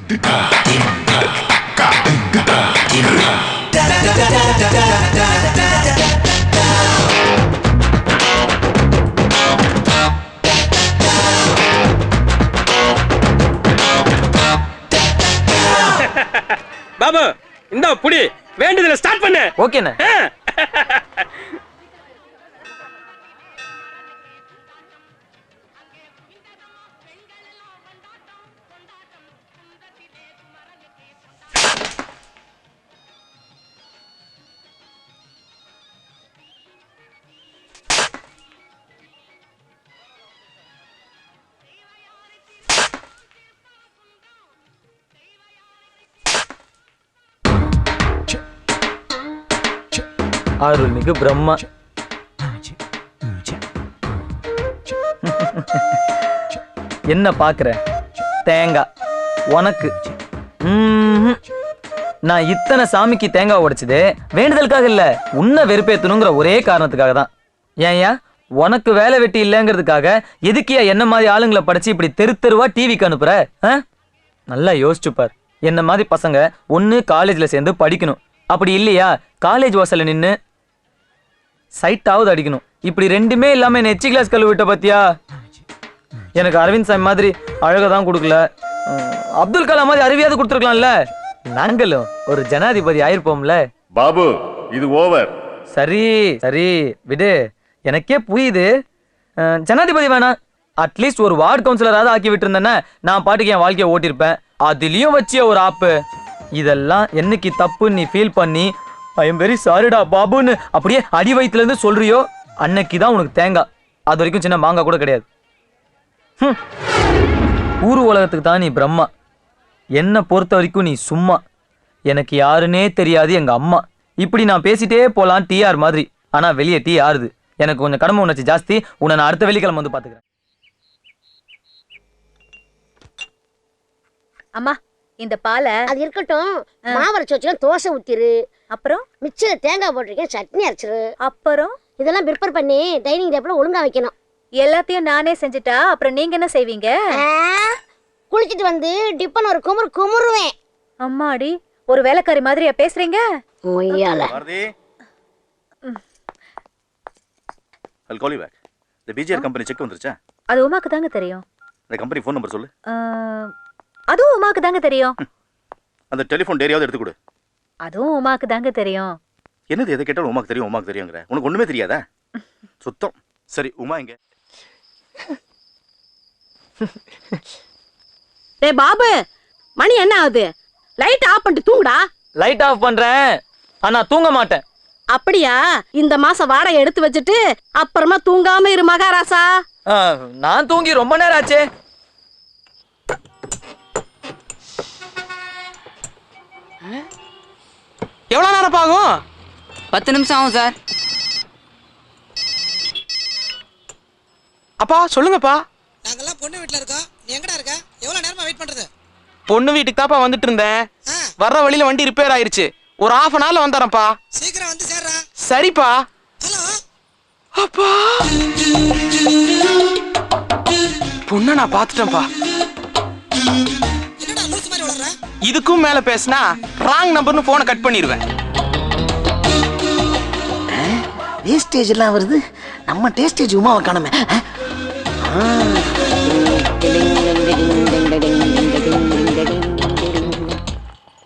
பாபு இந்த புடி வேண்டியதுல ஸ்டார்ட் பண்ணு. ஓகேண்ணே. அருள்மிகு பிரம்மா. என்ன பாக்குற? தேங்காய் உனக்கு. நான் இத்தனை சாமிக்கு தேங்காய் உடைச்சது வேண்டுதலுக்காக இல்ல, உன்னை வெறுப்பேத்தணுங்கிற ஒரே காரணத்துக்காக தான். ஏன்யா உனக்கு வேலை வெட்டி இல்லைங்கிறதுக்காக எதுக்கியா என்ன மாதிரி ஆளுங்களை படிச்சு இப்படி தெரு தெருவா டிவிக்கு அனுப்புற? நல்லா யோசிச்சுப்பார். என்ன மாதிரி பசங்க ஒன்னு காலேஜ்ல சேர்ந்து படிக்கணும், அப்படி இல்லையா காலேஜ் வாசல்ல நின்னு சைட்டாவது அடிக்கணும். இப்படி ரெண்டுமே இல்லாம என்ன எச்சி கிளாஸ் கல்லு விட்ட பத்தியா? எனக்கு அரவிந்த் சாமி மாதிரி அழகதான் கொடுக்கல, அப்துல் கலாம் மாதிரி அறிவியாவது கொடுத்துருக்கலாம்ல. நாங்களும் ஒரு ஜனாதிபதி ஆயிருப்போம்ல. பாபு இது ஓவர். சரி சரி விடு, எனக்கே புரியுது. ஜனாதிபதி வேணாம், அட்லீஸ்ட் ஒரு வார்டு கவுன்சிலராவது ஆக்கி விட்டு இருந்தேன்னா நான் பாட்டுக்கு என் வாழ்க்கையை ஓட்டிருப்பேன். அதுலயும் வச்சிய ஒரு ஆப்பு. இதெல்லாம் என்னைக்கு தப்பு நீ ஃபீல் பண்ணி ஐ எம் வெரி சாரிடா பாபுன்னு அப்படியே அடி வயிற்றுல இருந்து சொல்றியோ அன்னைக்கு தான் உனக்கு தேங்காய். அது வரைக்கும் சின்ன மாங்காய் கூட கிடையாது. ஊரு உலகத்துக்கு தான் நீ பிரம்மா, என்னை பொறுத்த வரைக்கும் நீ சும்மா. எனக்கு யாருன்னே தெரியாது எங்க அம்மா. இப்படி நான் பேசிட்டே போலாம் டிஆர் மாதிரி, ஆனா வெளியே டீ ஆறுது. எனக்கு கொஞ்சம் கடமை உணர்ச்சி ஜாஸ்தி. உன்னை நான் அடுத்த வெள்ளிக்கிழமை வந்து பாத்துக்கிறேன். அம்மா இந்த பாலை அது இருக்கட்டும், மாவரைச்சு வச்சுக்கலாம், தோசை ஊத்திரு. அப்புறம் மிச்சம் தேங்காய் போட்டிருக்கேன், சட்னி அரைச்சிரு. அப்புறம் இதெல்லாம் ப்ரிப்பேர் பண்ணி டைனிங் டேபிள்ல ஒழுங்கா வைக்கணும். எல்லாத்தையும் நானே செஞ்சுட்டா அப்புறம் நீங்க என்ன செய்வீங்க? குளிச்சிட்டு வந்து டிப்பன் ஒரு குமுறு குமுறுவேன். அம்மாடி, ஒரு வேலைக்காரி மாதிரியா பேசுறீங்க? I'll call you back. The BGR company check வந்துருச்சா? அது உமாக்கு தாங்க தெரியும். அந்த கம்பெனி ஃபோன் நம்பர் சொல்லு. அதுவும் உமாக்கு தாங்க தெரியும். அந்த டெலிஃபோன் டேரியாவது எடுத்து கொடு. அதுவும் உமாக்கு தாங்க தெரியும். என்னது எதை கேட்டாலும் உமாக்கு தெரியும் உமாக்கு தெரியுங்கிற? உனக்கு ஒண்ணுமே தெரியாதா? சுத்தம். சரி உமா எங்க? டேய் பாபு, மணி என்ன ஆகுது? லைட் ஆஃப் பண்ணிட்டு தூங்குடா. லைட் ஆஃப் பண்றேன், ஆனா தூங்க மாட்டேன். அப்படியா? இந்த மாசம் வாடகை எடுத்து வச்சுட்டு அப்புறமா தூங்காம இரு மகாராசா. நான் தூங்கி ரொம்ப நேரம் ஆச்சே. எவ்வளவு நேரம் ஆகும்? 10 நிமிஷம் ஆகும் சார். அப்பா சொல்லுங்கப்பா. நாங்கெல்லாம் பொண்ணு வீட்ல இருக்கோம், நீ எங்கடா இருக்க? எவ்வளவு நேரமா வெயிட் பண்றது? பொண்ணு வீட்டுக்கு தாப்பா வந்துட்டு இருந்தேன். வர்ற வழியில வண்டி ரிப்பேர் ஆயிருச்சு. ஒரு ½ an hourல வந்துறேன்ப்பா. சீக்கிரம் வந்து சேர்றா. சரிப்பா. ஹலோ அப்பா, பொண்ணை நான் பாத்துட்டேன்ப்பா. என்னடா லூசு மாதிரி வளர்ற? இதுக்கும் மேல பேசினா ராங் நம்பர்னு போனை கட் பண்ணிடுவேன். வேஸ்டேஜ் எல்லாம் வருது, நம்ம டேஸ்டேஜ் உமாவை காணுமே.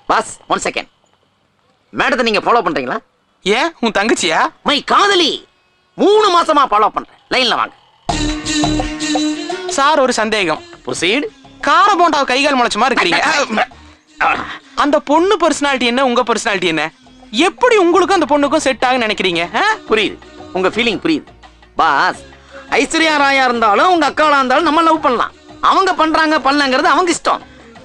Pass 1 second. மேடத்தை நீங்க ஃபாலோ பண்றீங்களா? ஏன் உன் தங்கச்சியா? மை காதலி 3 மாசமா ஃபாலோ பண்றேன். லைன்ல வாங்க சார். ஒரு சந்தேகம். ப்ரொசீட். கார போண்டா கைகால் முளைச்சமா இருக்கிறீங்க. அந்த பொண்ணு பர்சனாலிட்டி என்ன, உங்க பர்சனாலிட்டி என்ன? எப்படி உங்களுக்கும் அந்த பொண்ணுக்கும் செட் ஆகுன்னு நினைக்கிறீங்க? புரியுது, உங்க ஃபீலிங் புரியுது. பாஸ், ஐஸ்வர்யா ராயா இருந்தாலும் உங்க அக்காளா இருந்தாலும் நம்ம லவ் பண்ணலாம். அவங்க பண்றாங்க பண்ணலங்கிறது அவங்க இஷ்டம்.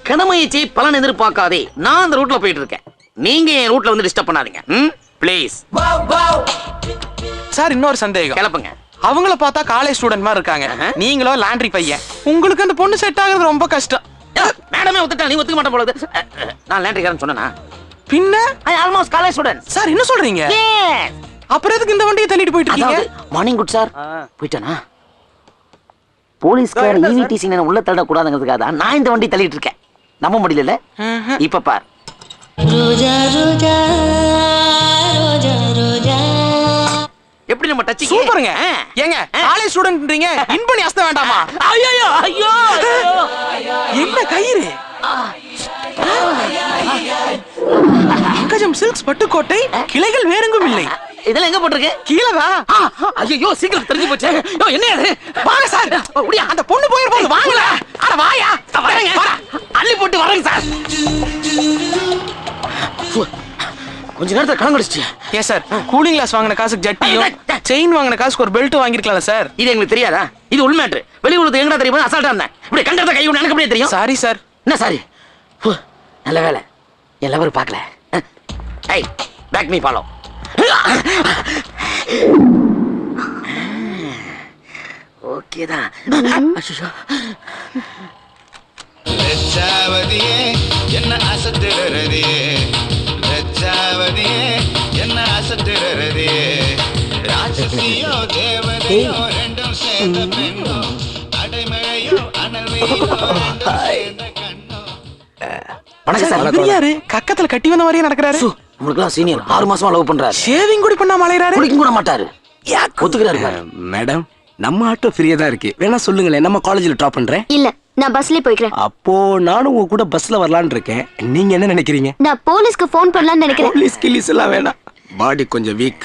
கடமையை பலன் எதிர்பார்க்காதே. நான் அந்த ரூட்ல போயிட்டு இருக்கேன், நீங்க என் ரூட்ல வந்து டிஸ்டர்ப் பண்ணாதீங்க ப்ளீஸ். சார் இன்னொரு சந்தேகம். கிளப்புங்க. அவங்கள பார்த்தா காலேஜ் ஸ்டூடெண்ட் மாதிரி இருக்காங்க, நீங்களோ லாண்ட்ரி பையன். உங்களுக்கு அந்த பொண்ணு செட் ஆகுறது ரொம்ப கஷ்டம். மேடமே ஒத்துட்டா, நீ ஒத்துக்க மாட்டே போல. நான் லாண்ட்ரிக்காரன் சொன்னேனா? பின்ன ஐ ஆல்மோஸ்ட் காலேஜ் ஸ்டூடெண்ட். சார் என்ன சொல்றீங்க? அப்புறம் எதுக்கு இந்த வண்டியை தள்ளிட்டு போயிட்டு இருக்கீங்க? Morning good sir. போயிட்டானா? போலீஸ்கார ஈவிடிசி உள்ள தள்ளக்கூடாதுங்கிறதுக்காக தான் நான் இந்த வண்டி தள்ளிட்டு இருக்கேன். நம்ப முடியல. இப்ப பார். எப்படி நம்ம டச் சூப்பருங்க. ஏங்க காலேஜ் ஸ்டூடண்ட்ன்றீங்க, இன் பண்ணி அஸ்த வேண்டாமா? ஐயோ ஐயோ என்ன கயிறு? பங்கஜம் சில்க்ஸ் பட்டுக்கோட்டை, கிளைகள் வேறெங்கும் இல்லை. இதெல்லாம் எங்க போட்டிருக்கு? கீழதா? ஐயோ சீக்கிரம் தெரிஞ்சு போச்சு. யோ என்ன அது? வாங்க சார். அப்படியா? அந்த பொண்ணு போயிருப்போம். வாங்கல. அட வாயா. அள்ளி போட்டு வரேங்க சார். கொஞ்ச நேரத்துல கலங்கடிச்சு. ஏன் சார், கூலிங் கிளாஸ் வாங்கின காசுக்கு ஜட்டியும், செயின் வாங்கின காசுக்கு ஒரு பெல்ட் வாங்கிருக்கலாம்ல சார்? இது எங்களுக்கு தெரியாதா? இது உள் மேட்ரு. வெளி உலகத்துக்கு எங்கடா தெரியுமா? அசால்ட்டா இருந்தேன். இப்படி கண்டத கை எனக்கு அப்படியே தெரியும். Sorry sir. என்ன சாரி? நல்ல வேலை என் லவர் பார்க்கல. ஏய் பேக் மீ ஃபாலோ. ஓகே தான். லட்சாவதியே என்ன அசத்துறதே, லட்சாவதியே என்ன அசத்துறதே, ராட்சசியோ தேவதையோ ரெண்டும் சேர்ந்த பெண்ணோ, அடைமழையோ அனல் வெயிலோ ரெண்டும் சேர்ந்த கண்ணோ. வணக்கம் சார். இவர் யாரு? கக்கத்துல கட்டி வந்த மாதிரியே நடக்கிறாரு. உங்களுக்குலாம் சீனியர் 6 மாசமா லவ் பண்றாரு. ஷேவிங் கூட பண்ணாம அலையறாரு. குளிக்க கூட மாட்டாரு. ஒத்துக்கிறாரு பாரு. மேடம், நம்ம ஆட்டோ ஃப்ரீயா தான் இருக்கு, வேணா சொல்லுங்களேன், நம்ம காலேஜ்ல ட்ராப் பண்றேன். இல்ல, நான் பஸ்லயே போய்க்கிறேன். அப்போ நானும் உங்க கூட பஸ்ல வரலான்னு இருக்கேன். நீங்க என்ன நினைக்கிறீங்க? நான் போலீஸ்க்கு ஃபோன் பண்ணலாம்னு நினைக்கிறேன். போலீஸ் கில்லிஸ் எல்லாம் வேணாம், பாடி கொஞ்சம் வீக்.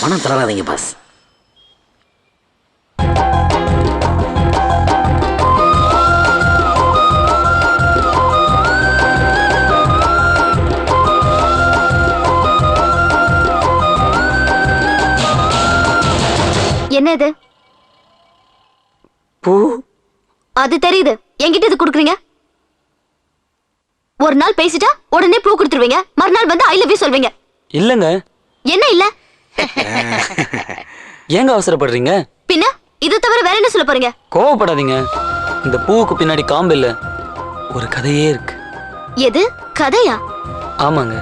மனம் தளராதீங்க பாஸ். என்ன இது? பூ. அது தெரியுது, என்கிட்ட இது குடுக்குறீங்க. ஒரு நாள் பேசிட்டா உடனே பூ கொடுத்துருவீங்க, மறுநாள் வந்து ஐ லவ் யூ சொல்வீங்க. இல்லங்க. என்ன இல்ல? ஏங்க அவசரப்படுறீங்க? பின்ன இதை தவிர வேற என்ன சொல்ல போறீங்க? கோவப்படாதீங்க. இந்த பூவுக்கு பின்னாடி காம்பு இல்ல, ஒரு கதையே இருக்கு. எது கதையா? ஆமாங்க,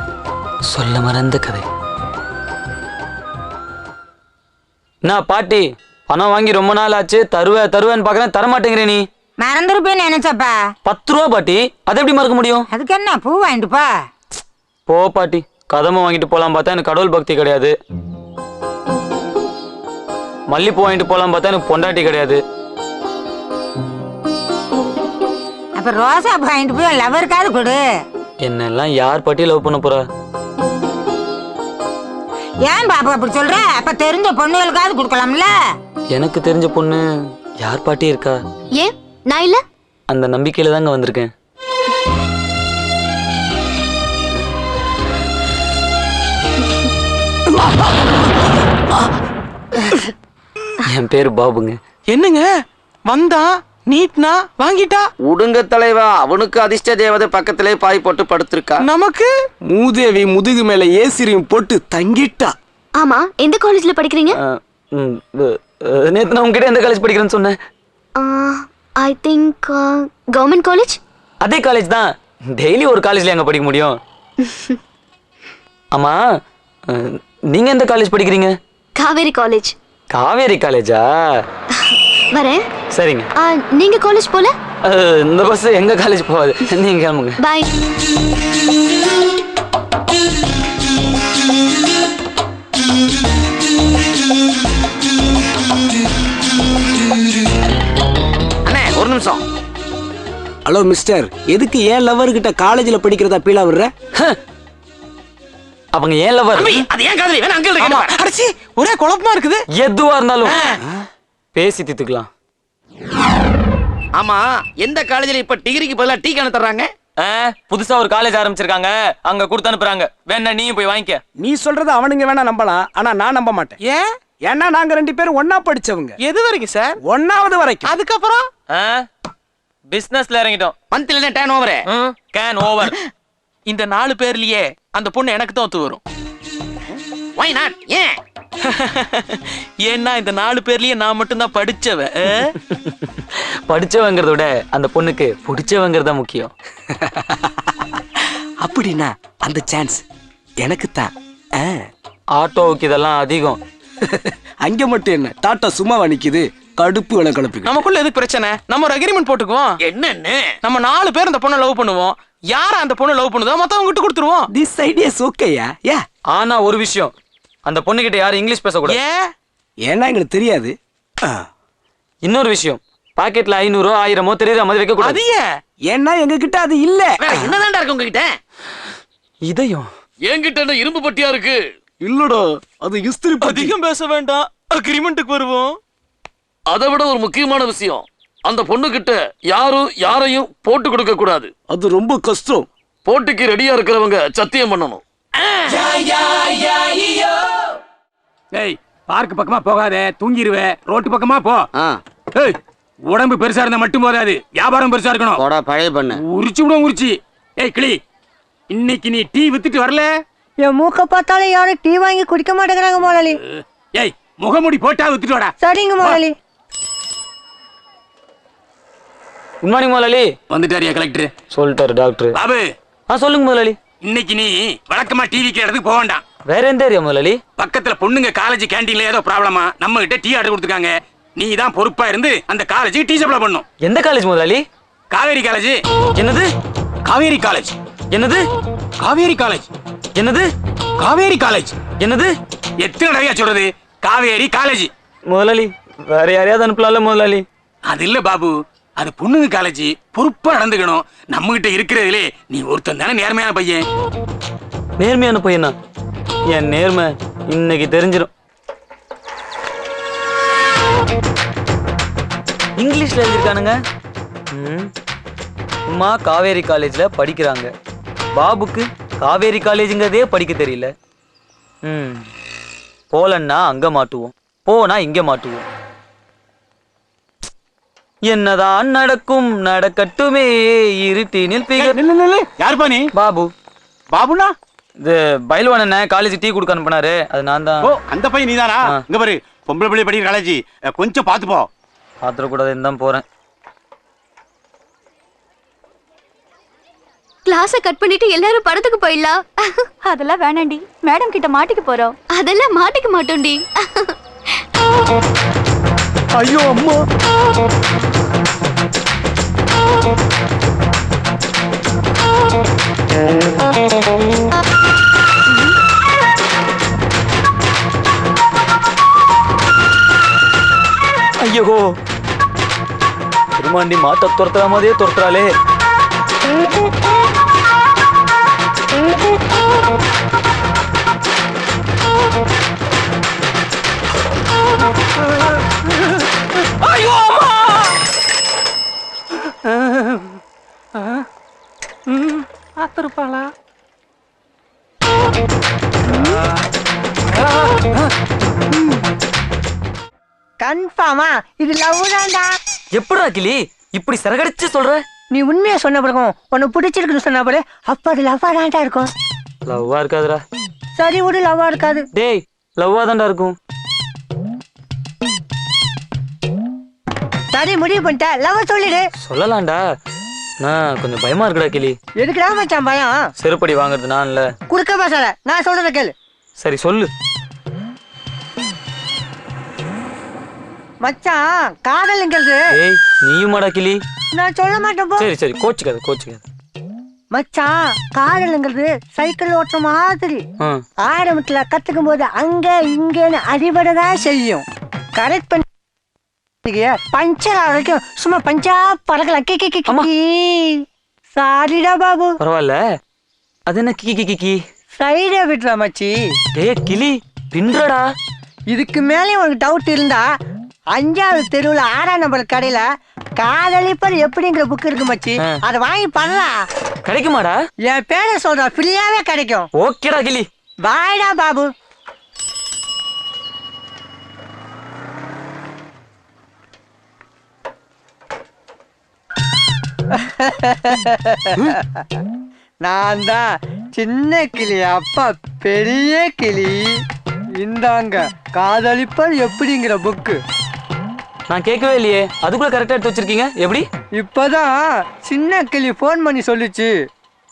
சொல்ல மறந்த கதை. நான் பாட்டி பணம் வாங்கி ரொம்ப நாள் ஆச்சு, தருவேன்னு பாக்குறேன், தரமாட்டேங்கிற. நீ மறந்துருப்பேன்னு நினைச்சப்பா. 10 ரூபா பாட்டி, அதை எப்படி மறக்க முடியும்? அதுக்கு என்ன, பூ வாங்கிட்டுப்பா. போ பாட்டி, கதமை வாங்கிட்டு போலாம் பார்த்தா எனக்கு கடவுள் பக்தி கிடையாது. மல்லிப்பூ வாங்கிட்டு போலாம் பார்த்தா எனக்கு பொண்டாட்டி கிடையாது. அப்ப ரோசா பூ வாங்கிட்டு போய் லவருக்காவது கொடு. என்னெல்லாம் யார் பாட்டி லவ் பண்ண போறா? ஏன் பாப்பா அப்படி சொல்ற? அப்ப தெரிஞ்ச பொண்ணுகளுக்காவது கொடுக்கலாம்ல. எனக்கு தெரிஞ்ச பொண்ணு யார் பாட்டி இருக்கா? ஏன் நான் இல்ல? அந்த நம்பிக்கையில தாங்க வந்திருக்கேன். என் பேரு பாபுங்க. என்னங்க வந்தா நீட்னா வாங்கிட்டா? உடுங்க தலைவா, அவனுக்கு அதிர்ஷ்ட தேவதை பக்கத்திலே பாய் போட்டு படுத்திருக்கா. நமக்கு மூதேவி முதுகு மேல ஏசிரியும் போட்டு தங்கிட்டா. ஆமா, எந்த காலேஜ்ல படிக்கிறீங்க? நேத்து நான் உங்ககிட்ட எந்த காலேஜ் படிக்கிறேன்னு சொன்னேன்? I think government college. அதே காலேஜ் தான். டெய்லி ஒரு காலேஜ்ல எங்க படிக்க முடியும்? ஆமா, நீங்க எந்த காலேஜ் படிக்கிறீங்க? காவேரி காலேஜ். காவேரி காலேஜா? வரேன். சரிங்க. நீங்க காலேஜ் போல? இந்த பஸ் எங்க காலேஜ் போகாது, நீங்க கிளம்புங்க. பை. அண்ணே ஒரு நிமிஷம். ஹலோ மிஸ்டர், எதுக்கு ஏன் லவர் கிட்ட காலேஜ்ல படிக்கிறதா பீலா விடுற? அவங்க ஏன் லவர்? அது ஏன் காதலி? வேணா அங்கிள் ஆமா. கேட்டு. அடச்சி, ஒரே குழப்பமா இருக்குது. எதுவா இருந்தாலும் பேசி தீர்த்துக்கலாம். ஆமா, எந்த காலேஜ்ல இப்ப டிகிரிக்கு பதிலா டீ கேன் தர்றாங்க? புதுசா ஒரு காலேஜ் ஆரம்பிச்சிருக்காங்க, அங்க கொடுத்து அனுப்புறாங்க. வேணா நீயும் போய் வாங்கிக்க. நீ சொல்றத அவனுங்க வேணா நம்பலாம், ஆனா நான் நம்ப மாட்டேன். ஏன்? ஏன்னா நாங்க 2 பேரும் ஒன்னா படிச்சவங்க. எது வரைக்கும் சார்? 1வது வரைக்கும். அதுக்கப்புறம் பிசினஸ்ல இறங்கிட்டோம். மந்த்லில டர்ன் ஓவர். Can over. இந்த 4 பேர்லயே அந்த பொண்ணு எனக்கு தான் ஒத்து வரும். Why not? ஏன்? ஏன்னா இந்த 4 பேர்லயே நான் மட்டும் தான் படிச்சவ. படிச்சவங்கிறத விட அந்த பொண்ணுக்கு பிடிச்சவங்கிறதா முக்கியம். அப்படின்னா அந்த சான்ஸ் எனக்கு தான். ஆட்டோவுக்கு இதெல்லாம் அதிகம். அங்க மட்டும் என்ன, டாட்டா சும்மாவா நிக்குது? கடுப்பு வேலை கிளப்பி நமக்குள்ள எதுக்கு பிரச்சனை? நம்ம ஒரு அக்ரிமெண்ட் போட்டுக்குவோம். என்னன்னு? நம்ம 4 பேர் அந்த பொண்ணை லவ் பண்ணுவோம். யார அந்த பொண்ணு லவ் பண்ணுதோ மத்தவங்க கிட்ட கொடுத்துருவோம். திஸ் ஐடியாஸ் ஓகேயா? யா. ஆனா ஒரு விஷயம், அந்த பொண்ணுகிட்ட யாரும் இங்கிலீஷ் பேசக்கூடாது. ஏன்? ஏன்னா எங்களுக்கு தெரியாது. இன்னொரு விஷயம், பாக்கெட்ல 500 1000 தெரியுற மாதிரி வைக்க கூடாது. அது ஏன்? ஏன்னா எங்க கிட்ட அது இல்ல. வேற என்னதான்டா இருக்கு உங்ககிட்ட? இதயம் என்கிட்ட என்ன இரும்பு பட்டியா இருக்கு? இல்லடா, அது இஸ்திரி பத்தி. அதிகம் பேச வேண்டாம், அக்ரிமெண்ட்டுக்கு வருவோம். அதை விட ஒரு முக்கியமான விஷயம், அந்த பொண்ணு கிட்ட யாரும் யாரையும் போட்டு கொடுக்க கூடாது. அது ரொம்ப கஷ்டம். போட்டிக்கு ரெடியா இருக்கிறவங்க சத்தியம் பண்ணணும். ஏய், பார்க் பக்கமா போகாதே, தூங்கிடுவே. ரோட்டு பக்கமா போ. ஏய், உடம்பு பெருசா இருந்தா மட்டும் போதாது, வியாபாரம் பெருசா இருக்கணும். போடா பழைய பண்ண. உரிச்சு விடும் உரிச்சு. ஏய் கிளி, இன்னைக்கு நீ டீ வித்துட்டு வரல? என் மூக்க பார்த்தாலும் யாரும் டீ வாங்கி குடிக்க மாட்டேங்கிறாங்க முதலாளி. ஏய், முகமூடி போட்டா வித்துட்டு வாடா. சரிங்க முதலாளி. குட் மார்னிங் முதலாளி. வந்துட்டாரியா கலெக்டர்? சொல்லிட்டாரு டாக்டர். பாபு, சொல்லுங்க முதலாளி. இன்னைக்கு நீ வழக்கமா டீ விக்கிற இடத்துக்கு போக வேண்டாம். வேற எந்த ஏரியா முதலாளி? பக்கத்துல பொண்ணுங்க காலேஜ் கேண்டீன்ல ஏதோ ப்ராப்ளமா, நம்ம கிட்ட டீ ஆர்டர் கொடுத்துருக்காங்க. நீ தான் பொறுப்பா இருந்து அந்த காலேஜுக்கு டீ சப்ளை பண்ணும். எந்த காலேஜ் முதலாளி? காவேரி காலேஜ். என்னது? காவேரி காலேஜ். என்னது? காவேரி காலேஜ். என்னது? காவேரி காலேஜ். என்னது? எத்தனை தடவையா சொல்றது? காவேரி காலேஜ். முதலாளி, வேற யாரையாவது அனுப்பலாம்ல முதலாளி? அது இல்ல பாபு, அது பொண்ணுங்க காலேஜ், பொறுப்பா நடந்துக்கணும். நம்ம கிட்ட இருக்கிறதுலே நீ ஒருத்தன் தானே நேர்மையான பையன். நேர்மையான பையனா? என் நேர்மை இன்னைக்கு தெரிஞ்சிடும். இங்கிலீஷ்ல எழுதிருக்கானுங்க. உமா காவேரி காலேஜ்ல படிக்கிறாங்க. பாபுக்கு காவேரி காலேஜுங்கிறதே படிக்க தெரியல. போலன்னா அங்க மாட்டுவோம், போனா இங்க மாட்டுவோம். என்னதான் நடக்கும் நடக்கட்டுமே இருட்டினில் யாருப்பா நீ? பாபு. பாபுனா? இது பைல்வான் என்ன காலேஜ் டீ கொடுக்க அனுப்பினாரு, அது நான் தான். ஓ, அந்த பையன் நீதானா? இங்க பாரு, பொம்பளை பிள்ளை படிக்கிற காலேஜ், கொஞ்சம் பாத்து போ. பாத்திரக்கூடாதுன்னு தான் போறேன். கிளாஸ கட் பண்ணிட்டு எல்லாரும் படத்துக்கு போயிடலாம். அதெல்லாம் வேணாண்டி, மேடம் கிட்ட மாட்டிக்க போறோம். அதெல்லாம் மாட்டிக்க மாட்டோம்டி. ஐயோ அம்மா. ஐயோ, திருமாண்டி மாத்த துரத்துற மாதிரியே துரத்துறாளே. ஐயோ அம்மா. ஆத்திருப்பாளா? கன்ஃபார்மா இது லவ் தான்டா. எப்படிடா கிளி இப்படி சரகடிச்சு சொல்ற? நீ உண்மையா சொன்ன பிறகும் உனக்கு பிடிச்சிருக்குன்னு சொன்ன பிறகு அப்ப அது லவ்வா தான்டா இருக்கும். லவ்வா இருக்காதுடா. சரி விடு, லவ்வா இருக்காது. டேய், லவ்வா தான்டா இருக்கும். சரி முடிவு பண்ணிட்ட, லவ் சொல்லிடு. சொல்லலாம்டா, நான் கொஞ்சம் பயமா இருக்குடா கிளி. எதுக்குடா மச்சான் பயம்? செருப்படி வாங்குறது நான் இல்ல. குறுக்க பேசாத, நான் சொல்றத கேளு. சரி சொல்லு. மச்சான், காதல்ங்கிறது. ஏய், நீயுமாடா கிளி? நான் சொல்ல மாட்டேன் போ. சரி சரி, கோச்சுக்காத கோச்சுக்காத. மச்சான், காதல்ங்கிறது சைக்கிள் ஓட்டுற மாதிரி. ஆரம்பத்துல கத்துக்கும் போது அங்க இங்கன்னு அடிபடதான் செய்யும். கரெக்ட் பண்ணி பஞ்சர் வரைக்கும் சும்மா பஞ்சா பறக்கலாம். சாரிடா பாபு. பரவாயில்ல, அது என்ன கிக்கி கிக்கி? சைடா விட்டுறா மச்சி. டேய் கிளி, பின்றடா. இதுக்கு மேலே உனக்கு டவுட் இருந்தா 5வது தெருவுல 6ஆம் நம்பர் கடையில காதலிப்பர் எப்படிங்கிற புக் இருக்கு மச்சி, அதை வாங்கி பண்ணலாம். கிடைக்குமாடா? என் பேரை சொல்றா, ஃப்ரீயாவே கிடைக்கும். ஓகேடா கிளி. பாய்டா பாபு. நான் தான் சின்ன கிளி, அப்பா பெரிய கிளி. இந்தாங்க காதலிப்பர் எப்படிங்கிற புக்கு. நான் கேட்கவே இல்லையே, அதுக்குள்ள கரெக்டா எடுத்து வச்சிருக்கீங்க. எப்படி? இப்பதான் சின்ன கிளி போன் பண்ணி சொல்லுச்சு.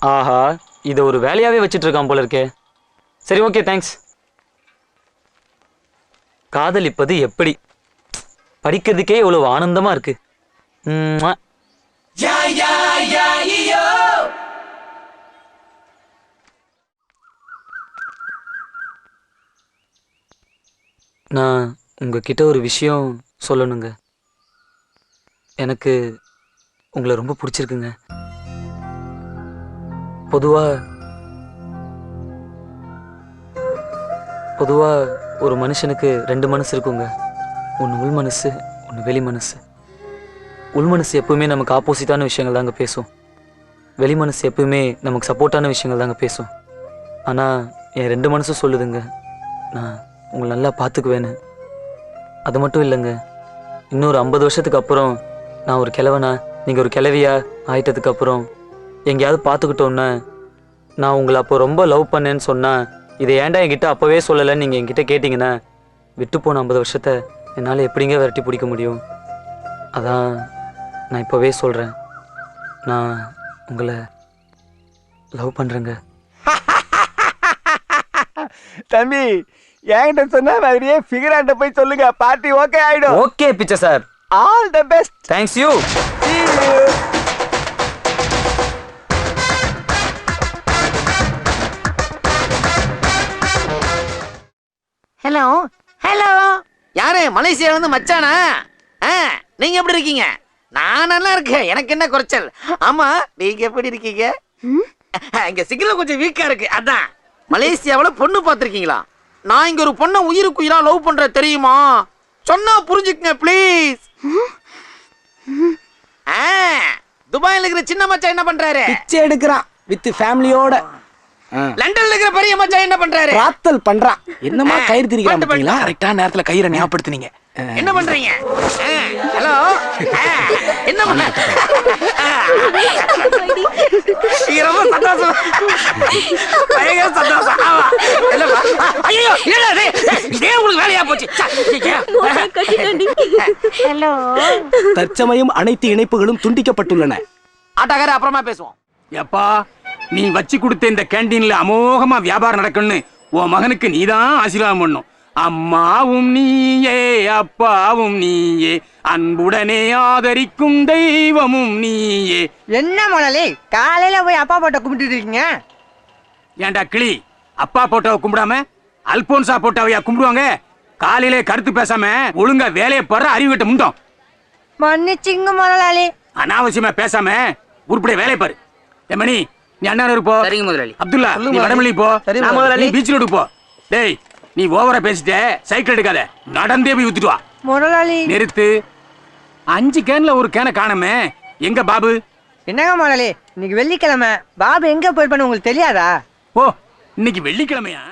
ஆஹா, இத ஒரு வேலையாவே வச்சிட்டு இருக்கான் போல இருக்கே. சரி ஓகே, தேங்க்ஸ். காதலிப்பது எப்படி? படிக்கிறதுக்கே இவ்வளவு ஆனந்தமா இருக்கு. ம்ம். நான் உங்ககிட்ட ஒரு விஷயம் சொல்லணுங்க. எனக்கு உங்களை ரொம்ப பிடிச்சிருக்குங்க. பொதுவா ஒரு மனுஷனுக்கு 2 மனசு இருக்குங்க. ஒன்று உள் மனசு, ஒன்று வெளி மனசு. உள் மனசு எப்பவுமே நமக்கு ஆப்போசிட்டான விஷயங்கள் தாங்க பேசும். வெளி மனசு எப்பவுமே நமக்கு சப்போர்ட்டான விஷயங்கள் தாங்க பேசும். ஆனால் என் 2 மனசும் சொல்லுதுங்க, நான் உங்களை நல்லா பார்த்துக்குவேன்னு. அது மட்டும் இல்லைங்க, இன்னொரு 50 வருஷத்துக்கு அப்புறம் நான் ஒரு கிழவனா, நீங்கள் ஒரு கிழவியா ஆயிட்டதுக்கப்புறம் எங்கேயாவது பார்த்துக்கிட்டோன்னா, நான் உங்களை அப்போ ரொம்ப லவ் பண்ணேன்னு சொன்னால், இதை ஏன்டா என்கிட்ட அப்போவே சொல்லலைன்னு நீங்கள் என்கிட்ட கேட்டிங்கன்னா, விட்டு போன 50 வருஷத்தை என்னால் எப்படிங்க விரட்டி பிடிக்க முடியும்? அதான் நான் இப்போவே சொல்கிறேன், நான் உங்களை லவ் பண்ணுறேங்க. தம்பி, என்கிட்ட சொன்ன மாதிரியே ஃபிகராண்ட போய் சொல்லுங்க, பார்ட்டி ஓகே ஆயிடும். ஓகே பிச்சை sir. All the best. Thanks you. Hello hello, யாரு மலேசியால இருந்து மச்சானா? நீங்க எப்படி இருக்கீங்க? நான் நல்லா இருக்கேன், எனக்கு என்ன குறைச்சல். ஆமா, நீங்க எப்படி இருக்கீங்க? இங்க சிக்னல் கொஞ்சம் வீக்கா இருக்கு, அதான். மலேசியாவுல பொண்ணு பார்த்திருக்கீங்களா? நான் இங்க ஒரு பொண்ணை உயிருக்கு உயிரா லவ் பண்ற, தெரியுமா? சொன்னா புரிஞ்சுக்குங்க ப்ளீஸ். துபாயில இருக்கிற சின்ன மச்சான் என்ன பண்றாரு? பிச்சை எடுக்கிறான் வித் ஃபேமிலியோட. லண்டன்ல இருக்கிற பெரிய மச்சான் என்ன பண்றாரு? ராத்தல் பண்றான். என்னமா கயிறு திரிக்கிறான் பாத்தீங்களா? கரெக்டான நேரத்துல கயிறை ஞாபகப்படுத்துனீங்க. என்ன பண்றீங்க? ஹலோ, என்ன பண்ண? ரொம்ப சந்தோஷம், பயங்கர சந்தோஷம். ஐயோ, இதே உங்களுக்கு வேலையா போச்சு. ஹலோ, தற்சமயம் அனைத்து இணைப்புகளும் துண்டிக்கப்பட்டுள்ளன. ஆட்டாக்கார அப்புறமா பேசுவோம். எப்பா, நீ வச்சு கொடுத்த இந்த கேண்டீன்ல அமோகமா வியாபாரம் நடக்கணும்னு உன் மகனுக்கு நீதான் ஆசீர்வாதம் பண்ணும். அம்மாவும் நீயே, அப்பாவும் நீயே, அன்புடனே ஆதரிக்கும் தெய்வமும் நீயே. என்ன முதலாளி, காலையில போய் அப்பா போட்ட கும்பிட்டு இருக்கீங்க? ஏண்டா கிளி, அப்பா போட்டோவை கும்பிடாம அல்போன்சா போட்டோவையா கும்பிடுவாங்க? காலையிலே கருத்து பேசாம ஒழுங்கா வேலையை பாரு, அறிவு கட்ட முண்டோம். மன்னிச்சிங்க முதலாளி. அனாவசியமா பேசாம உருப்படியா வேலையை பாரு. எமணி, நீ அண்ணா போ. சரிங்க முதலாளி. அப்துல்லா, நீ வடமல்லி போ. நான் முதலாளி. நீ பீச் ரோடு போ. டேய், நீ ஓவரா பேசிட்ட, சைக்கிள் எடுக்காத, நடந்தே போய் ஊத்திட்டு வா. முதலாளி நிறுத்து. 5 கேன்ல ஒரு கேனை காணமே, எங்க பாபு? என்னங்க முதலாளி, இன்னைக்கு வெள்ளிக்கிழமை, பாபு எங்க போயிருப்பான்னு உங்களுக்கு தெரியாதா? ஓ, இன்னைக்கு வெள்ளிக்கிழமையா?